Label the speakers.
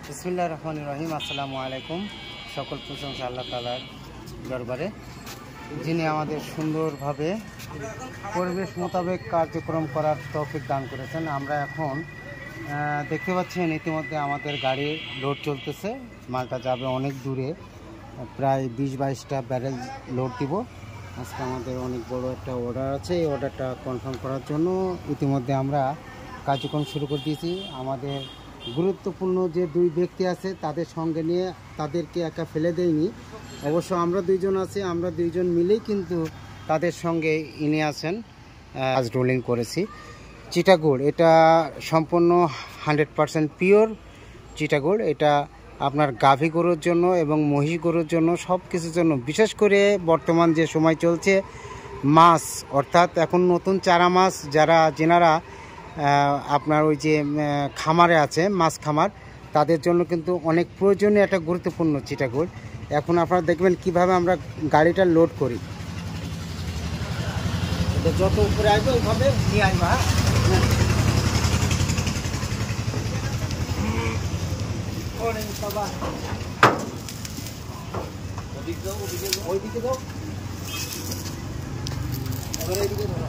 Speaker 1: বিসমিল্লাহির রহমানির রহিম। আসসালামু আলাইকুম। সকল প্রশংসা আল্লাহ তাআলার দরবারে, যিনি আমাদের সুন্দরভাবে পরিবেশ মোতাবেক কার্যক্রম করার তৌফিক দান করেছেন। আমরা এখন দেখতে পাচ্ছেন ইতিমধ্যে আমাদের গাড়ি লোড চলতেছে। মালটা যাবে অনেক দূরে, প্রায় 20-22টা ব্যারেল লোড দিব। আজকে আমাদের অনেক বড় একটা অর্ডার আছে। এই অর্ডারটা কনফার্ম করার জন্য ইতিমধ্যে আমরা কার্যক্রম শুরু করে দিয়েছি। আমাদের গুরুত্বপূর্ণ যে দুই ব্যক্তি আছে তাদের সঙ্গে নিয়ে তাদেরকে একা ফেলে দেয়নি। অবশ্য আমরা দুইজন আছি, আমরা দুইজন মিলেই কিন্তু তাদের সঙ্গে ইনি আছেন। আজ রোলিং করেছি চিটাগুড়। এটা সম্পূর্ণ 100% পিওর চিটাগুড়। এটা আপনার গাভী গরুর জন্য এবং মহিষ গরুর জন্য, সব কিছুর জন্য। বিশেষ করে বর্তমান যে সময় চলছে, মাছ অর্থাৎ এখন নতুন চারা মাছ যেনারা আপনার ওই যে খামারে আছে, মাছ খামার, তাদের জন্য কিন্তু অনেক প্রয়োজনীয় একটা গুরুত্বপূর্ণ চিটাগুড়। এখন আপনারা দেখবেন কিভাবে আমরা গাড়িটা লোড করি। যত উপরে আসবে ওইভাবে নিয়ে আসবা। ওইদিকে দাও, এবার এইদিকে ধরো।